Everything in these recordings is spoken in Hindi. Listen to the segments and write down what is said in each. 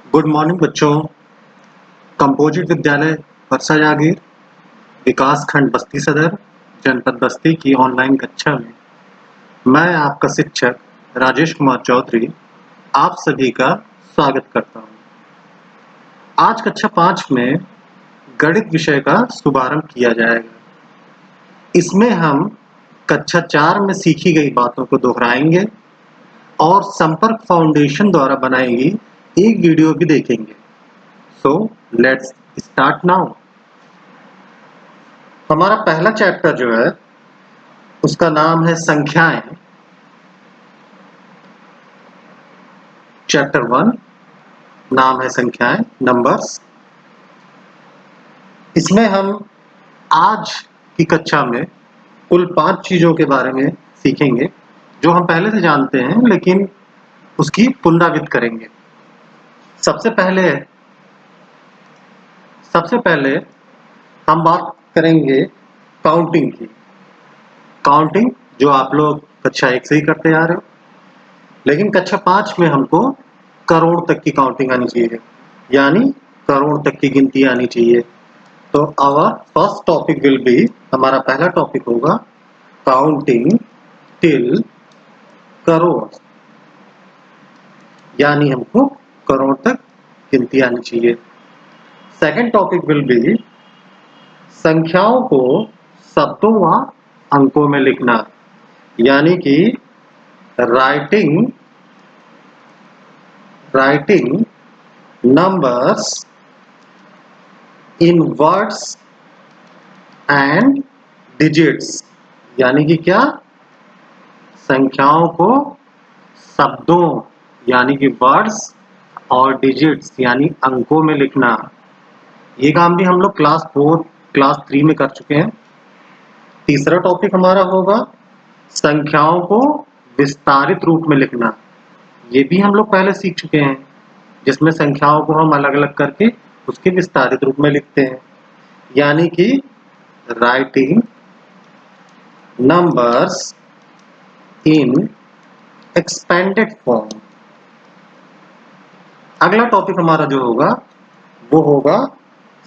गुड मॉर्निंग बच्चों। कंपोजिट विद्यालय परसा जागीर विकास खंड बस्ती सदर जनपद बस्ती की ऑनलाइन कक्षा में मैं आपका शिक्षक राजेश कुमार चौधरी आप सभी का स्वागत करता हूं। आज कक्षा 5 में गणित विषय का शुभारंभ किया जाएगा। इसमें हम कक्षा 4 में सीखी गई बातों को दोहराएंगे और संपर्क फाउंडेशन द्वारा बनाई गई एक वीडियो भी देखेंगे। So let's start now। हमारा पहला चैप्टर जो है उसका नाम है संख्याएं। चैप्टर 1 नाम है संख्याएं, नंबर्स। इसमें हम आज की कक्षा में कुल 5 चीजों के बारे में सीखेंगे जो हम पहले से जानते हैं, लेकिन उसकी पुनरावृत्ति करेंगे। सबसे पहले हम बात करेंगे काउंटिंग की। काउंटिंग जो आप लोग कक्षा 1 से ही करते आ रहे हो, लेकिन कक्षा 5 में हमको करोड़ तक की काउंटिंग आनी चाहिए, यानी करोड़ तक की गिनती आनी चाहिए। तो our first topic will be, हमारा पहला टॉपिक होगा काउंटिंग टिल करोड़, यानी हमको करोड़ तक गिनती आनी चाहिए। सेकंड टॉपिक विल बी संख्याओं को शब्दों व अंकों में लिखना, यानी कि writing numbers in words and digits, यानी कि क्या, संख्याओं को शब्दों यानी कि वर्ड्स और डिजिट्स यानी अंकों में लिखना। ये काम भी हम लोग क्लास 4 क्लास 3 में कर चुके हैं। तीसरा टॉपिक हमारा होगा संख्याओं को विस्तारित रूप में लिखना। ये भी हम लोग पहले सीख चुके हैं, जिसमें संख्याओं को हम अलग अलग करके उसके विस्तारित रूप में लिखते हैं, यानी कि राइटिंग नंबर्स इन एक्सपेंडेड फॉर्म। अगला टॉपिक हमारा जो होगा वो होगा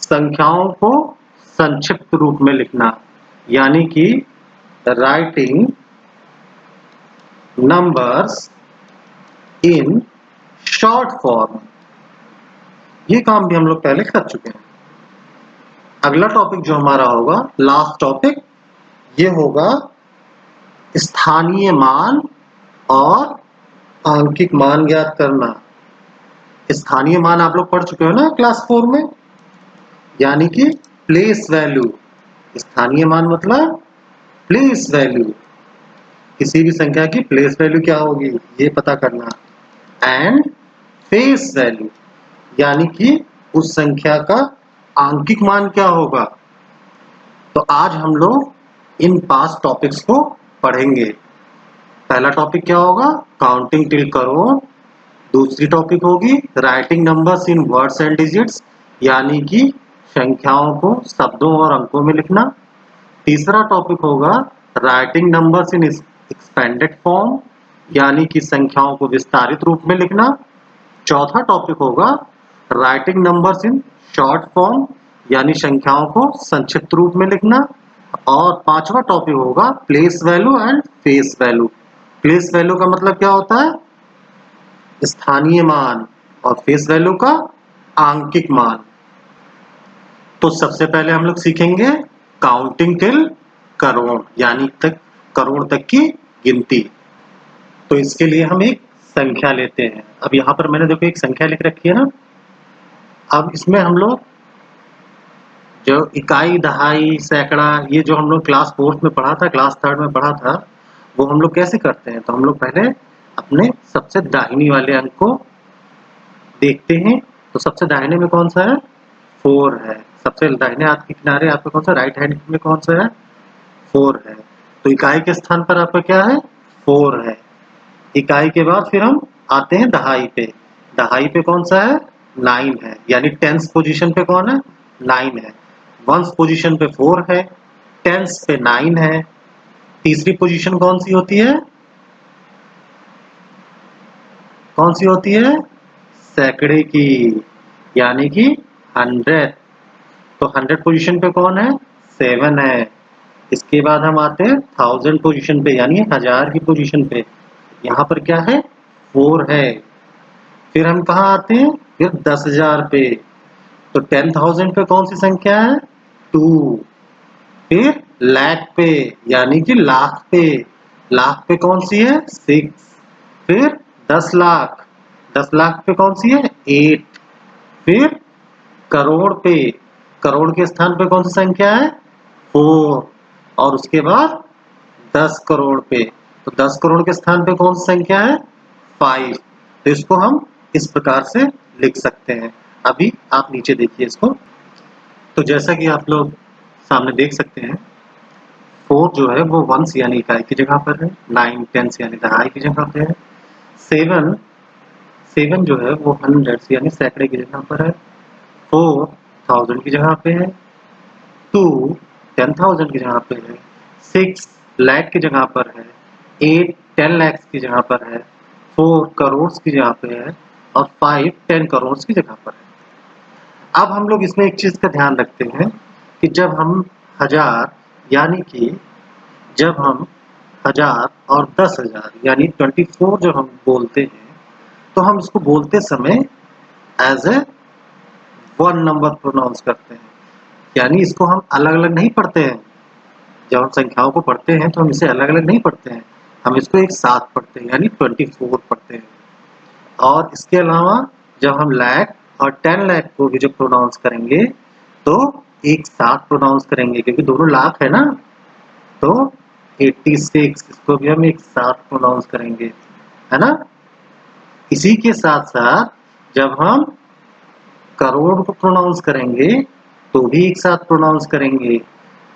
संख्याओं को संक्षिप्त रूप में लिखना, यानी कि writing numbers in short form. ये काम भी हम लोग पहले कर चुके हैं। अगला टॉपिक जो हमारा होगा, लास्ट टॉपिक, ये होगा स्थानीय मान और आंकिक मान ज्ञात करना। स्थानीय मान आप लोग पढ़ चुके हो ना क्लास 4 में, यानी कि प्लेस वैल्यू। स्थानीय मान मतलब प्लेस वैल्यू, किसी भी संख्या की प्लेस वैल्यू क्या होगी ये पता करना। एंड फेस वैल्यू, यानी कि उस संख्या का आंकिक मान क्या होगा। तो आज हम लोग इन 5 टॉपिक्स को पढ़ेंगे। पहला टॉपिक क्या होगा, काउंटिंग टिल करोड़। दूसरी टॉपिक होगी writing numbers in words and digits, यानी कि संख्याओं को शब्दों और अंकों में लिखना। तीसरा टॉपिक होगा राइटिंग नंबर्स इन एक्सपेंडेड फॉर्म, यानी कि संख्याओं को विस्तारित रूप में लिखना। चौथा टॉपिक होगा writing numbers in short form, यानी संख्याओं को संक्षिप्त रूप में लिखना। और पांचवा टॉपिक होगा place value and face value. Place value का मतलब क्या होता है, स्थानीय मान, और फेस वैल्यू का आंकिक मान। तो सबसे पहले हम लोग सीखेंगे काउंटिंग टिल करोड़, यानी तक करोड़ तक की गिनती। तो इसके लिए हम एक संख्या लेते हैं। अब यहाँ पर मैंने देखो एक संख्या लिख रखी है ना। अब इसमें हम लोग जो इकाई, दहाई, सैकड़ा, ये जो हम लोग क्लास 4 में पढ़ा था, क्लास 3 में पढ़ा था, वो हम लोग कैसे करते हैं। तो हम लोग पहले अपने सबसे दाहिनी वाले अंक को देखते हैं। तो सबसे दाहिने में कौन सा है, 4 है। सबसे दाहिने हाथ के किनारे आपका कौन सा, राइट हैंड में कौन सा है, 4 है। तो इकाई के स्थान पर आपका क्या है, 4 है। इकाई के बाद फिर हम आते हैं दहाई पे। दहाई पे कौन सा है, 9 है, यानी टेंस पोजीशन पे कौन है, 9 है। वंस पोजीशन पे 4 है, टेंस पे 9 है। तीसरी पोजीशन कौन सी होती है, कौन सी होती है, सैकड़े की, यानी कि 100। तो 100 पोजीशन पे कौन है? 7 है। इसके बाद हम आते हैं 1000 पोजीशन पे, यानी 1000 की पोजीशन पे। यहाँ पर क्या है? 4 है। फिर हम कहाँ आते हैं? फिर 10,000 पे। तो 10,000 पे कौन सी संख्या है? 2। फिर लाख पे, यानी कि लाख पे। लाख पे कौन सी है? 6। फिर 10 लाख। 10 लाख पे कौन सी है? 8। फिर करोड़ पे, करोड़ के स्थान पे कौन सी संख्या है? 4। और उसके बाद 10 करोड़ पे, तो 10 करोड़ के स्थान पे कौन सी संख्या है? 5। तो इसको हम इस प्रकार से लिख सकते हैं। अभी आप नीचे देखिए इसको। तो जैसा कि आप लोग सामने देख सकते हैं, 4 जो है वो वंस यानी इकाई की जगह पर है, 9 टेंस यानी दहाई की जगह पे है, 7 7 जो है वो हंड्रेड्स यानी सैकड़े की जगह पर है, 4 1000 की जगह पे है, 2 10,000 की जगह पे है, 6 लाख की जगह पर है, 8 10 लाख की जगह पर है, 4 करोड़ की जगह पे है और 5 10 करोड़ की जगह पर है। अब हम लोग इसमें एक चीज का ध्यान रखते हैं कि जब हम हजार यानी कि जब हम 1000 और 10,000 यानी 24 जब हम बोलते हैं, तो हम इसको बोलते समय as a one number pronounce करते हैं, यानी इसको हम अलग अलग नहीं पढ़ते हैं। जब हम संख्याओं को पढ़ते हैं तो हम इसे अलग अलग नहीं पढ़ते हैं, हम इसको एक साथ पढ़ते हैं, यानी 24 पढ़ते हैं। और इसके अलावा जब हम लाख और 10 लाख को भी जब प्रोनाउंस करेंगे तो एक साथ प्रोनाउंस करेंगे, क्योंकि दोनों लाख है ना। तो 86 इसको भी हम एक साथ प्रोनाउंस करेंगे, है ना। इसी के साथ साथ जब हम करोड़ को प्रोनाउंस करेंगे तो भी एक साथ प्रोनाउंस करेंगे,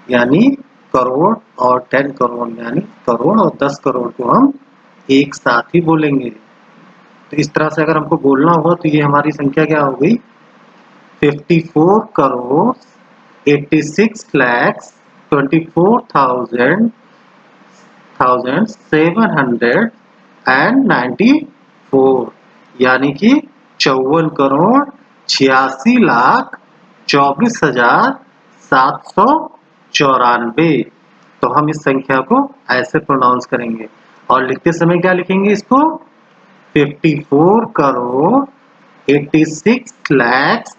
यानी करोड़ और 10 करोड़, यानी करोड़ और 10 करोड़ को हम एक साथ ही बोलेंगे। तो इस तरह से अगर हमको बोलना होगा तो ये हमारी संख्या क्या हो गई? 54 करोड़ 86 lakhs 24,794, यानी कि 54 करोड़ 86 लाख 24,794। तो हम इस संख्या को ऐसे प्रोनाउंस करेंगे और लिखते समय क्या लिखेंगे इसको? 54 करोड़ 86 lakhs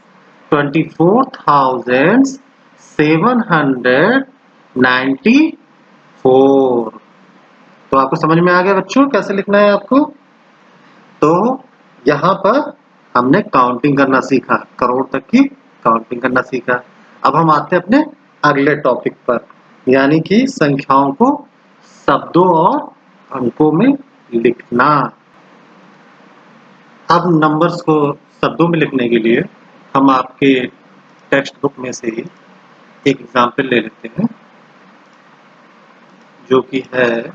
24,794। तो आपको समझ में आ गया बच्चों कैसे लिखना है आपको? तो यहाँ पर हमने काउंटिंग करना सीखा, करोड़ तक की काउंटिंग करना सीखा। अब हम आते हैं अपने अगले टॉपिक पर, यानी कि संख्याओं को शब्दों और अंकों में लिखना। अब नंबर्स को शब्दों में लिखने के लिए हम आपके टेक्स्ट बुक में से ही एक एग्जाम्पल ले लेते हैं, जो कि है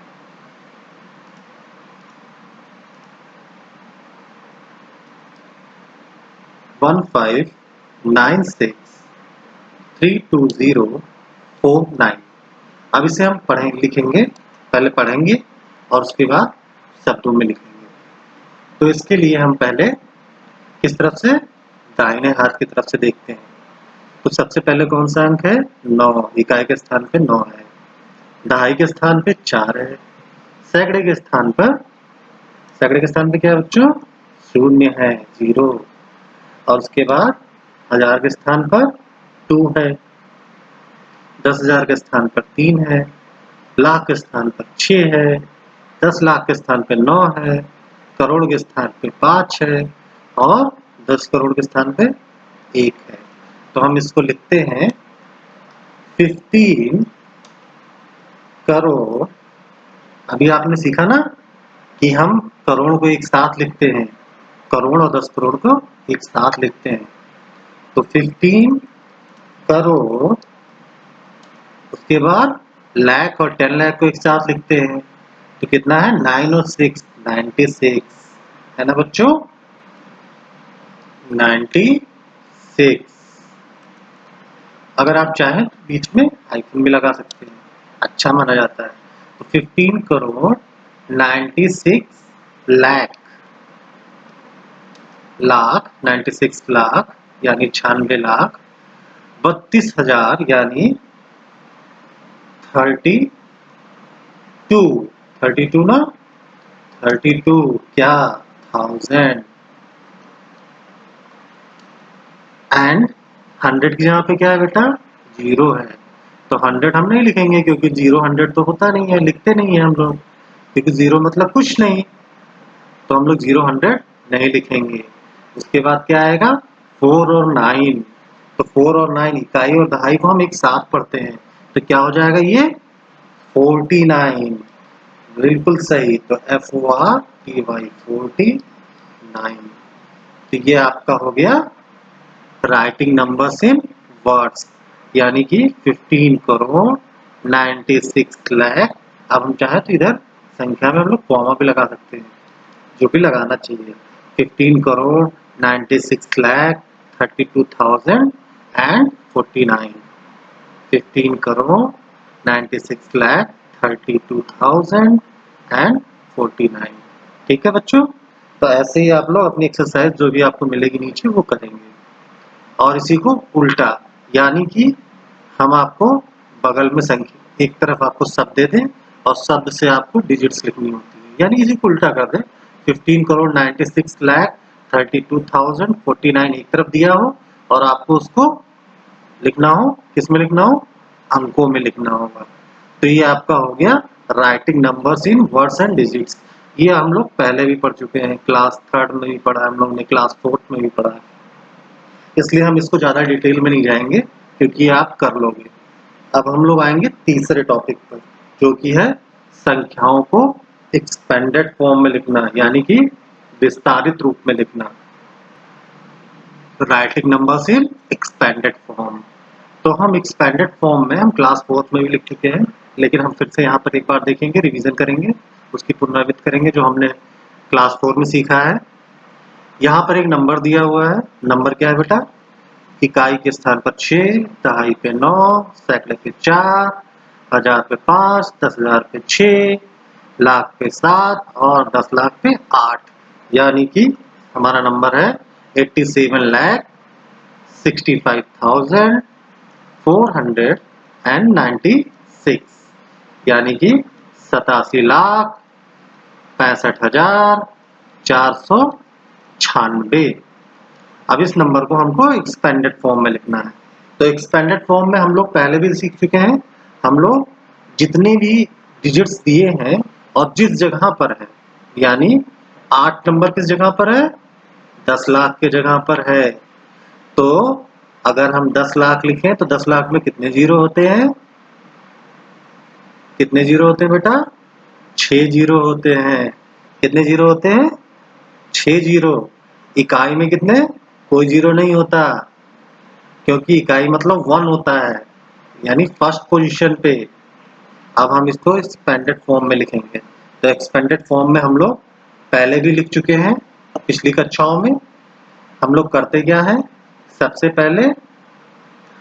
15963204 9। अब इसे हम लिखेंगे, पहले पढ़ेंगे और उसके बाद शब्दों में लिखेंगे। तो इसके लिए हम पहले किस तरफ से? दाहिने हाथ की तरफ से देखते हैं। तो सबसे पहले कौन सा अंक है? 9। इकाई के स्थान पे 9 है, दहाई के स्थान पे 4 है, सैकड़े के स्थान पर क्या है बच्चों? 0 है, 0। और उसके बाद हजार के स्थान पर 2 है, 10,000 के स्थान पर 3 है, लाख के स्थान पर 6 है, 10 लाख के स्थान पर 9 है, करोड़ के स्थान पे 5 है और 10 करोड़ के स्थान पे 1 है। तो हम इसको लिखते हैं 15 करोड़। अभी आपने सीखा ना कि हम करोड़ को एक साथ लिखते हैं, करोड़ और 10 करोड़ को एक साथ लिखते हैं। तो 15 करोड़, उसके बाद लाख और 10 लाख को एक साथ लिखते हैं, तो कितना है? 9 और 6 96, है ना बच्चों? 96। अगर आप चाहें तो बीच में हाइफन भी लगा सकते हैं, अच्छा माना जाता है। तो 15 करोड़ 96 लाख लाख 96 लाख यानी 96 लाख, 32,000 यानी 32, 32 ना, 32 क्या, 1000, एंड 100 की जगह पे क्या है बेटा, 0 है, तो 100 हम नहीं लिखेंगे क्योंकि 0 100 तो होता नहीं है, लिखते नहीं है हम लोग, क्योंकि 0 मतलब कुछ नहीं, तो हम लोग 0 100 नहीं लिखेंगे। उसके बाद क्या आएगा, 4 और 9, तो 4 और 9 इकाई और दहाई को हम एक साथ पढ़ते हैं, तो क्या हो जाएगा ये 49, बिल्कुल सही, तो FORTY 49, तो ये आपका हो गया राइटिंग नंबर्स इन वर्ड्स, यानी कि 15 करोड़ 96 लाख। अब हम चाहे तो इधर संख्या में हम लोग कॉमा भी लगा सकते हैं, जो भी लगाना चाहिए, 15 करोड़ 96 लाख 32,000 एंड 49, 15 करोड़ 96 लाख 32,000 एंड 49। ठीक है बच्चों, तो ऐसे ही आप लोग अपनी एक्सरसाइज जो भी आपको मिलेगी नीचे वो करेंगे, और इसी को उल्टा, यानी कि हम आपको बगल में संख्या, एक तरफ आपको शब्द दे दें और शब्द से आपको डिजिट्स लिखनी होती है, यानी इसी को उल्टा कर दें, 15 करोड़ 96 लाख 32,049 एक तरफ दिया हो और आपको उसको लिखना हो, किस में लिखना हो, अंकों में लिखना होगा। तो ये आपका हो गया writing numbers in words and digits. ये हम लोग पहले भी पढ़ चुके हैं, क्लास 3rd में भी पढ़ा है हम लोग ने, क्लास 4th में भी पढ़ा है, इसलिए हम इसको ज्यादा डिटेल में नहीं जाएंगे क्योंकि आप कर लोगे। अब हम लोग आएंगे तीसरे टॉपिक पर, जो कि है संख्याओं को एक्सपेंडेड फॉर्म में लिखना, यानी कि विस्तारित रूप में लिखना, राइटिंग नंबर्स इन एक्सपेंडेड फॉर्म। तो हम एक्सपेंडेड फॉर्म में हम क्लास 4th में भी लिख चुके हैं, लेकिन हम फिर से यहाँ पर एक बार देखेंगे, रिवीजन करेंगे, उसकी पुनरावृत्ति करेंगे जो हमने क्लास 4 में सीखा है। यहाँ पर एक नंबर दिया हुआ है, नंबर क्या है बेटा, इकाई के स्थान पर 6, दहाई पे 9, सैकड़े पे 4, हजार पे 5, 10,000 पे 6, लाख पे 7 और 10 लाख पे 8, यानी कि हमारा नंबर है 87,65,496, यानी कि 87,65,496। अब इस नंबर को हमको एक्सपेंडेड फॉर्म में लिखना है, तो एक्सपेंडेड फॉर्म में हम लोग पहले भी सीख चुके हैं, हम लोग जितने भी डिजिट्स दिए हैं और जिस जगह पर है, यानी 8 नंबर किस जगह पर है, 10 लाख के जगह पर है, तो अगर हम 10 लाख लिखें तो 10 लाख में कितने जीरो होते हैं, कितने जीरो होते हैं बेटा, 6 जीरो होते हैं, कितने जीरो होते हैं, 6 जीरो। इकाई में कितने, कोई जीरो नहीं होता, क्योंकि इकाई मतलब 1 होता है, यानी फर्स्ट पोजीशन पे। अब हम इसको एक्सपेंडेड फॉर्म में लिखेंगे, तो एक्सपेंडेड फॉर्म में हम लोग पहले भी लिख चुके हैं पिछली कक्षाओं में। हम लोग करते क्या है, सबसे पहले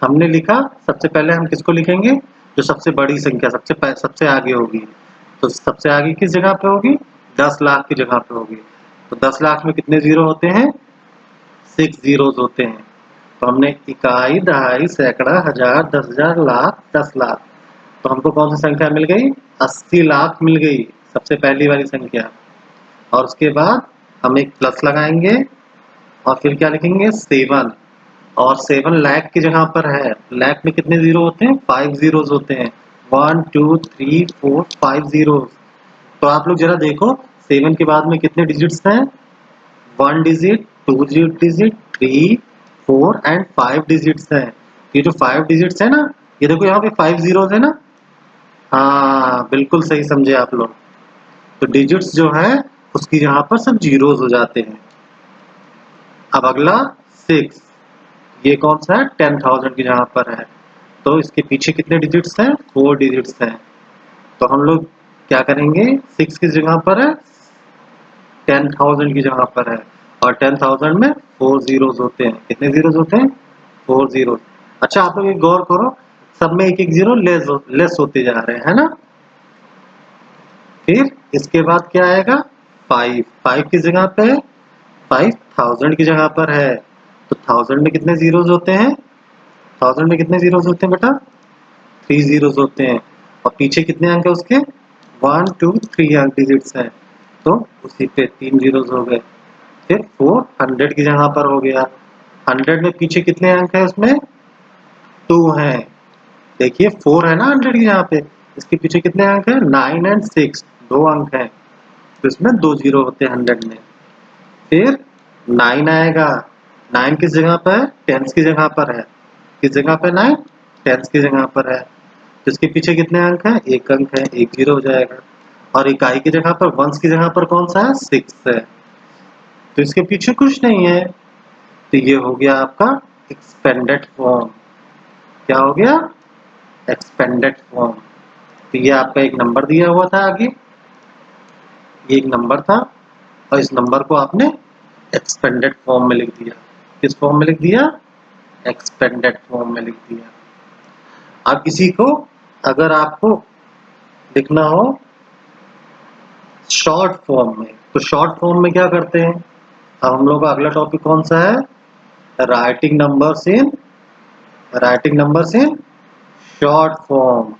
हमने लिखा, सबसे पहले हम किसको लिखेंगे, जो सबसे बड़ी संख्या सबसे आगे होगी, तो सबसे आगे किस जगह पे होगी, 10 लाख की जगह पे होगी, तो 10 लाख में कितने जीरो होते हैं, 6 जीरोज होते हैं, तो हमने इकाई, दहाई, सैकड़ा, हजार, 10,000, लाख, 10 लाख, तो हमको कौन सी संख्या मिल गई, 80 लाख मिल गई, सबसे पहली वाली संख्या। और उसके बाद हम एक प्लस लगाएंगे और फिर क्या लिखेंगे, 7, और 7 लाख की जगह पर है, लाख में कितने जीरो होते हैं, 5 जीरोज होते हैं, 1 2 3 4 5 जीरोज। तो आप लोग जरा देखो 7 के बाद में कितने डिजिट्स हैं, 1 डिजिट, 2 डिजिट, 3 4 एंड 5 डिजिट्स हैं। ये जो 5 डिजिट्स है ना, ये देखो यहाँ पे 5 जीरोज है ना, हाँ बिल्कुल सही समझे आप लोग, तो डिजिट्स जो है उसकी जगह पर सब जीरोज हो जाते हैं। अब अगला 6, ये कौन सा है, 10,000 की जगह पर है, तो इसके पीछे कितने डिजिट्स हैं, 4 डिजिट्स हैं, तो हम लोग क्या करेंगे, 6 की जगह पर है, 10,000 की जगह पर है, और 10,000 में 4 जीरोज होते हैं, कितने जीरोज होते हैं, 4 जीरोज। अच्छा आप लोग एक गौर करो, सब में एक एक जीरो लेस होते जा रहे हैं, है ना। फिर इसके बाद क्या आएगा, 5 की जगह पे 5000 की जगह पर है तो 1000 में कितने जीरोस होते हैं? 1000 में कितने जीरोस होते हैं बेटा? 3 जीरोस होते हैं। और पीछे कितने अंक है उसके? 1 2 3 अंक डिजिट्स हैं, तो उसी पे 3 जीरोस हो गए। फिर 400 की जगह पर हो गया। 100 में पीछे कितने अंक है उसमें? 2 हैं। देखिए 4 है ना 100 की जगह पे, इसके पीछे कितने अंक है? 9 एंड 6, 2 अंक हैं, तो इसमें 2 जीरो होते हैं 100 में। फिर 9 आएगा। 9 किस जगह पर है? टेंस की जगह पर है। किस जगह पर 9? टेंस की जगह पर है। तो इसके पीछे कितने अंक हैं? 1 अंक है, 1 जीरो हो जाएगा। और इकाई की जगह पर, वंस की जगह पर कौन सा है? 6 है, तो इसके पीछे कुछ नहीं है। तो ये हो गया आपका एक्सपेंडेड फॉर्म। क्या हो गया? Expanded form. तो ये आपका एक नंबर दिया हुआ था आगे, ये एक नंबर था, और इस नंबर को आपने एक्सपेंडेड फॉर्म में लिख दिया। किस फॉर्म में लिख दिया? एक्सपेंडेड फॉर्म में लिख दिया। अब इसी को अगर आपको लिखना हो शॉर्ट फॉर्म में, तो शॉर्ट फॉर्म में क्या करते हैं? अब हम लोग का अगला टॉपिक कौन सा है? Writing numbers in short form.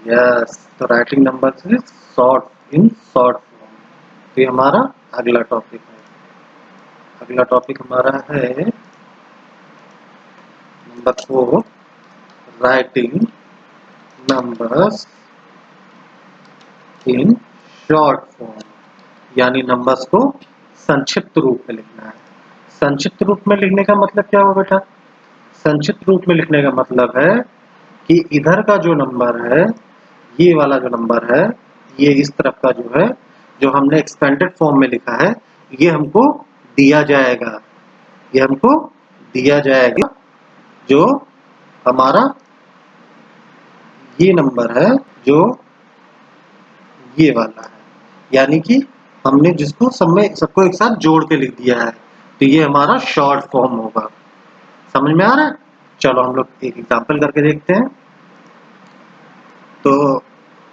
Yes, तो writing numbers in short form, तो ये हमारा अगला टॉपिक है। अगला टॉपिक हमारा है number 4, writing numbers in short form, यानी नंबर्स को संक्षिप्त रूप में लिखना है। संक्षिप्त रूप में लिखने का मतलब क्या हुआ बेटा? संक्षिप्त रूप में लिखने का मतलब है कि इधर का जो नंबर है, ये वाला जो नंबर है, ये इस तरफ का जो है, जो हमने एक्सपेंडेड फॉर्म में लिखा है, ये हमको दिया जाएगा। ये हमको दिया जाएगा जो हमारा ये नंबर है, जो ये वाला है, यानी कि हमने जिसको सबको एक साथ जोड़ के लिख दिया है, तो ये हमारा शॉर्ट फॉर्म होगा। समझ में आ रहा है? चलो हम लोग एक एग्जांपल करके देखते हैं। तो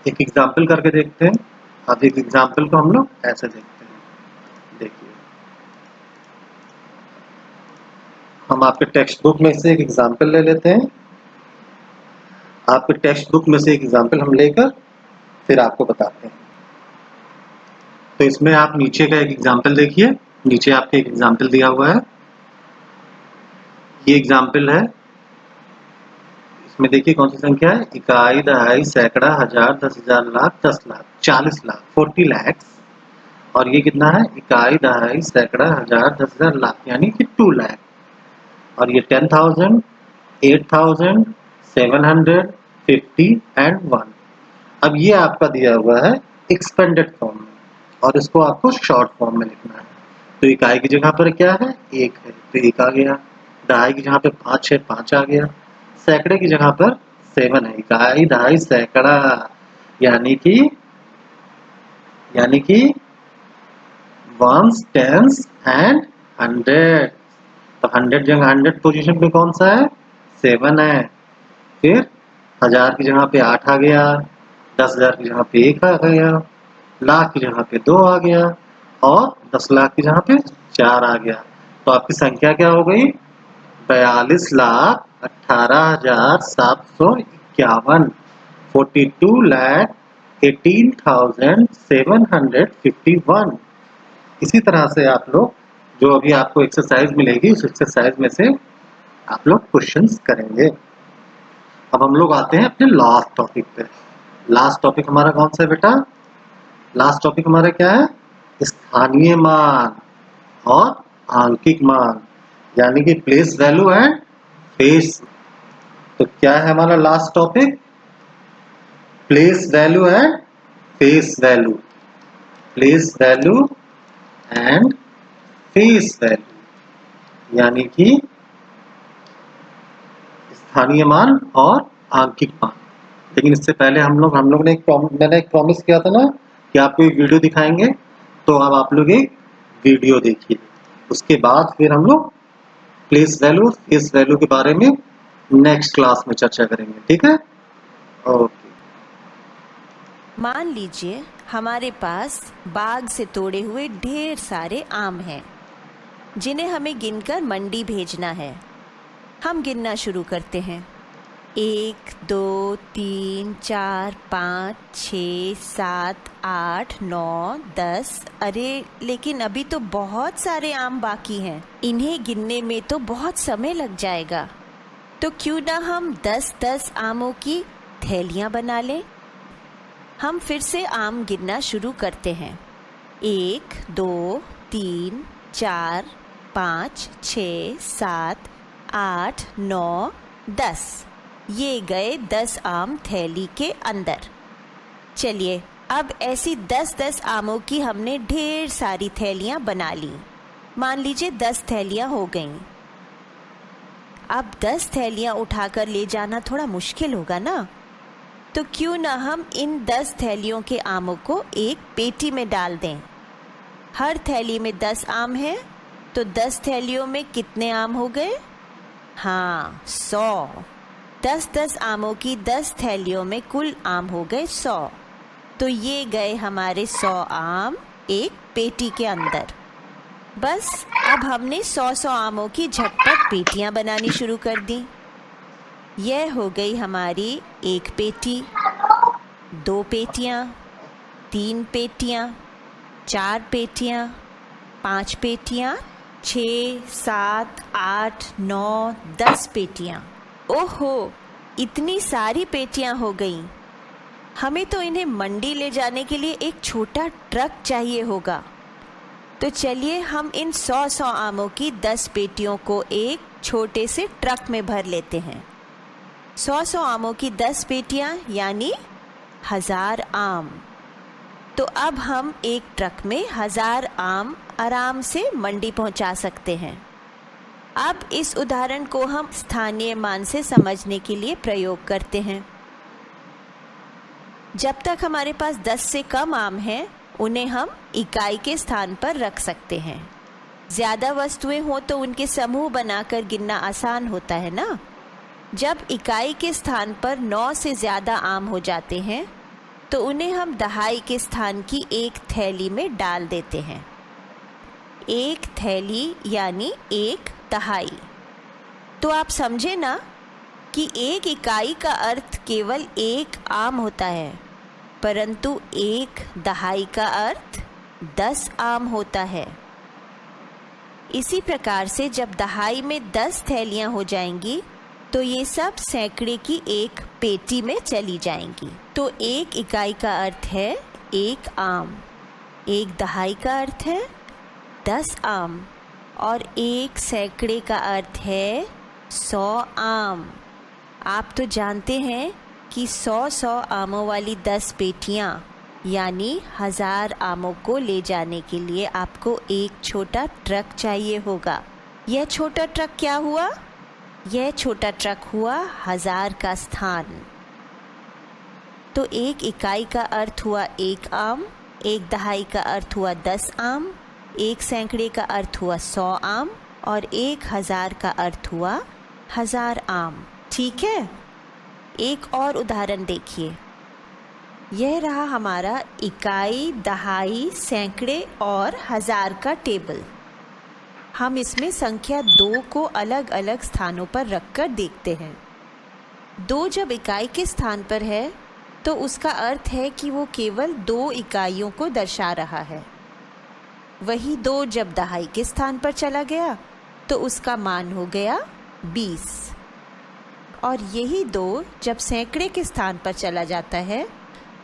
एक एग्जांपल करके देखते हैं। अब एक एग्जांपल को हम लोग ऐसे देखते हैं। देखिए, हम आपके टेक्स्ट बुक में से एक एग्जांपल ले लेते हैं। आपके टेक्स्ट बुक में से एक एग्जांपल हम लेकर फिर आपको बताते हैं। तो इसमें आप नीचे का एक एग्जांपल देखिए। नीचे आपके एक एग्जांपल दिया हुआ है, ये एग्जांपल है। इसमें देखिए कौन सी संख्या है? इकाई, दहाई, सैकड़ा, हजार, 10,000, लाख, 10 लाख, 40 लाख, 40 लैक्स। और ये कितना है? इकाई, दहाई, सैकड़ा, हजार, 10,000, लाख, यानी कि 2 लाख। और ये 10,000, 8,000, 700, 50 एंड 1। अब ये आपका दिया हुआ है एक्सपेंडेड फॉर्म में, और इसको आपको शॉर्ट फॉर्म में लिखना है। तो इकाई की जगह पर क्या है? 1 है, तो 1 आ गया। दहाई की जगह पे 5 है, 5 आ गया। सैकड़े की जगह पर 7 है। इकाई, दहाई, सैकड़ा, यानी कि वंस, टेंस एंड 100। तो 100 जगह 100 पोजीशन पे कौन सा है? 7 है। फिर हजार की जगह पे 8 आ गया, 10,000 की जगह पे 1 आ गया, लाख की जगह पे 2 आ गया, और 10 लाख की जगह पे 4 आ गया। तो आपकी संख्या क्या हो गई? 42,18,751। 42,18,751। इसी तरह से आप लोग जो अभी आपको एक्सरसाइज मिलेगी, उस एक्सरसाइज में से आप लोग क्वेश्चंस करेंगे। अब हम लोग आते हैं अपने लास्ट टॉपिक पे। लास्ट टॉपिक हमारा कौन सा है बेटा? लास्ट टॉपिक हमारा क्या है? स्थानीय मान और आंकिक मान, यानी कि प्लेस वैल्यू एंड फेस। तो क्या है हमारा last topic? Place value and face value. Place value and face value, यानी कि स्थानीय मान और आंकिक मान। लेकिन इससे पहले मैंने एक प्रॉमिस किया था ना कि आपको एक वीडियो दिखाएंगे, तो अब आप लोग एक वीडियो देखिए, उसके बाद फिर हम लोग प्लेस वैल्यू, फेस वैल्यू के बारे में नेक्स्ट क्लास में चर्चा करेंगे। ठीक है? ओके। मान लीजिए हमारे पास बाग से तोड़े हुए ढेर सारे आम हैं जिन्हें हमें गिनकर मंडी भेजना है। हम गिनना शुरू करते हैं। 1 2 3 4 5 6 7 8 9 10। अरे लेकिन अभी तो बहुत सारे आम बाकी हैं, इन्हें गिनने में तो बहुत समय लग जाएगा। तो क्यों ना हम 10-10 आमों की थैलियाँ बना लें। हम फिर से आम गिनना शुरू करते हैं। 1 2 3 4 5 6 7 8 9 10। ये गए 10 आम थैली के अंदर। चलिए अब ऐसी 10-10 आमों की हमने ढेर सारी थैलियाँ बना ली। मान लीजिए 10 थैलियाँ हो गईं। अब 10 थैलियाँ उठाकर ले जाना थोड़ा मुश्किल होगा ना, तो क्यों ना हम इन 10 थैलियों के आमों को एक पेटी में डाल दें। हर थैली में 10 आम हैं, तो 10 थैलियों में कितने आम हो गए? हाँ, 100। 10-10 आमों की 10 थैलियों में कुल आम हो गए 100। तो ये गए हमारे 100 आम एक पेटी के अंदर। बस अब हमने 100-100 आमों की झटपट पेटियां बनानी शुरू कर दी। यह हो गई हमारी एक पेटी, 2 पेटियां, 3 पेटियां, 4 पेटियां, 5 पेटियां, 6 7 8 9 10 पेटियां। ओहो, इतनी सारी पेटियां हो गईं। हमें तो इन्हें मंडी ले जाने के लिए एक छोटा ट्रक चाहिए होगा। तो चलिए हम इन 100-100 आमों की 10 पेटियों को एक छोटे से ट्रक में भर लेते हैं। 100-100 आमों की 10 पेटियां यानी 1000 आम। तो अब हम एक ट्रक में 1000 आम आराम से मंडी पहुंचा सकते हैं। अब इस उदाहरण को हम स्थानीय मान से समझने के लिए प्रयोग करते हैं। जब तक हमारे पास 10 से कम आम हैं, उन्हें हम इकाई के स्थान पर रख सकते हैं। ज़्यादा वस्तुएं हो तो उनके समूह बनाकर गिनना आसान होता है ना। जब इकाई के स्थान पर 9 से ज़्यादा आम हो जाते हैं, तो उन्हें हम दहाई के स्थान की एक थैली में डाल देते हैं। एक थैली यानी एक दहाई। तो आप समझे ना कि एक इकाई का अर्थ केवल एक आम होता है, परंतु एक दहाई का अर्थ 10 आम होता है। इसी प्रकार से जब दहाई में 10 थैलियां हो जाएंगी, तो ये सब सैकड़े की एक पेटी में चली जाएंगी। तो एक इकाई का अर्थ है एक आम, एक दहाई का अर्थ है 10 आम, और एक सैकड़े का अर्थ है 100 आम। आप तो जानते हैं कि 100-100 आमों वाली 10 पेटियां यानी 1000 आमों को ले जाने के लिए आपको एक छोटा ट्रक चाहिए होगा। यह छोटा ट्रक क्या हुआ? यह छोटा ट्रक हुआ 1000 का स्थान। तो एक इकाई का अर्थ हुआ एक आम, एक दहाई का अर्थ हुआ 10 आम, एक सैकड़े का अर्थ हुआ 100 आम, और 1000 का अर्थ हुआ 1000 आम। ठीक है, एक और उदाहरण देखिए। यह रहा हमारा इकाई, दहाई, सैकड़े और 1000 का टेबल। हम इसमें संख्या 2 को अलग अलग स्थानों पर रखकर देखते हैं। 2 जब इकाई के स्थान पर है, तो उसका अर्थ है कि वो केवल 2 इकाइयों को दर्शा रहा है। वही 2 जब दहाई के स्थान पर चला गया, तो उसका मान हो गया 20। और यही 2 जब सैकड़े के स्थान पर चला जाता है,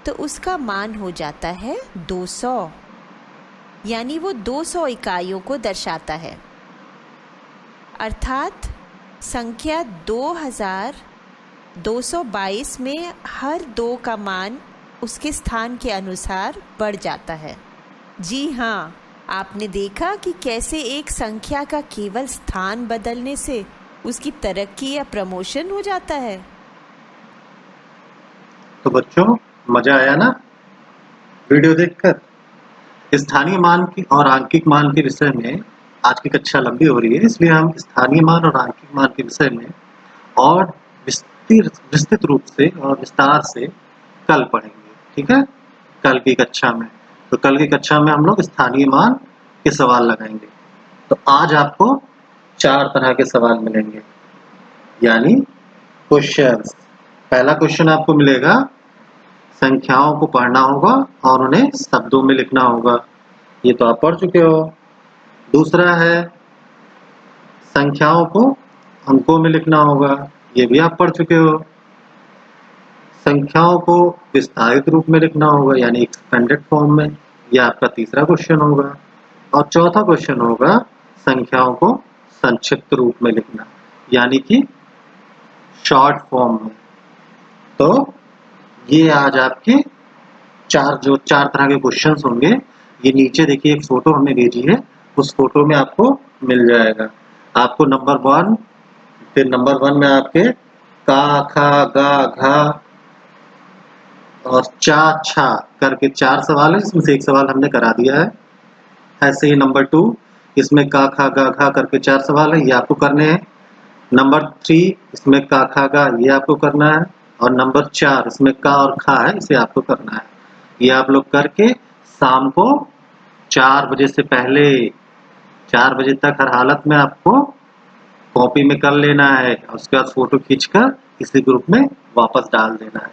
तो उसका मान हो जाता है 200, यानी वो 200 इकाइयों को दर्शाता है। अर्थात संख्या 2222 में हर 2 का मान उसके स्थान के अनुसार बढ़ जाता है। जी हाँ, आपने देखा कि कैसे एक संख्या का केवल स्थान बदलने से उसकी तरक्की या प्रमोशन हो जाता है। तो बच्चों, मजा आया ना वीडियो देखकर? स्थानीय मान की और आंकिक मान के विषय में आज की कक्षा लंबी हो रही है, इसलिए हम स्थानीय मान और आंकिक मान के विषय में और विस्तृत रूप से और विस्तार से कल पढ़ेंगे। ठीक है? कल की कक्षा में। तो कल की कक्षा में हम लोग स्थानीय मान के सवाल लगाएंगे। तो आज आपको 4 तरह के सवाल मिलेंगे, यानी क्वेश्चंस। पहला क्वेश्चन आपको मिलेगा, संख्याओं को पढ़ना होगा और उन्हें शब्दों में लिखना होगा। ये तो आप पढ़ चुके हो। दूसरा है, संख्याओं को अंकों में लिखना होगा। ये भी आप पढ़ चुके हो। संख्याओं को विस्तारित रूप में लिखना होगा, यानी एक्सपेंडेड फॉर्म में। ये आपका तीसरा क्वेश्चन होगा। और चौथा क्वेश्चन होगा, संख्याओं को संक्षिप्त रूप में लिखना, यानी कि शॉर्ट फॉर्म में। तो ये आज आपके चार तरह के क्वेश्चंस होंगे। ये नीचे देखिए एक फोटो हमने भेजी है, उस फोटो में आपको मिल जाएगा। आपको नंबर 1, फिर नंबर 1 में आपके का, खा, गा, घा और चा, छा करके 4 सवाल है, जिसमें से एक सवाल हमने करा दिया है। ऐसे ही नंबर 2, इसमें का, खा, गा, घा करके 4 सवाल है, ये आपको करने हैं। नंबर 3, इसमें का, खा, गा, ये आपको करना है। और नंबर 4, इसमें का और खा है, इसे आपको करना है। ये आप लोग करके शाम को 4 बजे से पहले 4 बजे तक हर हालत में आपको कॉपी में कर लेना है, और उसके बाद फोटो खींचकर किसी ग्रुप में वापस डाल देना है।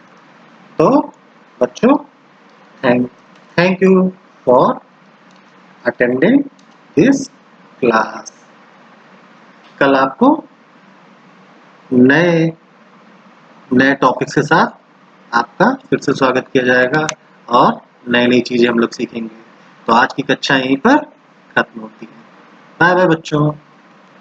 तो बच्चों, thank you for attending this class. कल आपको नए टॉपिक्स के साथ आपका फिर से स्वागत किया जाएगा और नई चीजें हम लोग सीखेंगे। तो आज की कक्षा यहीं पर खत्म होती है। बाय बाय बच्चों।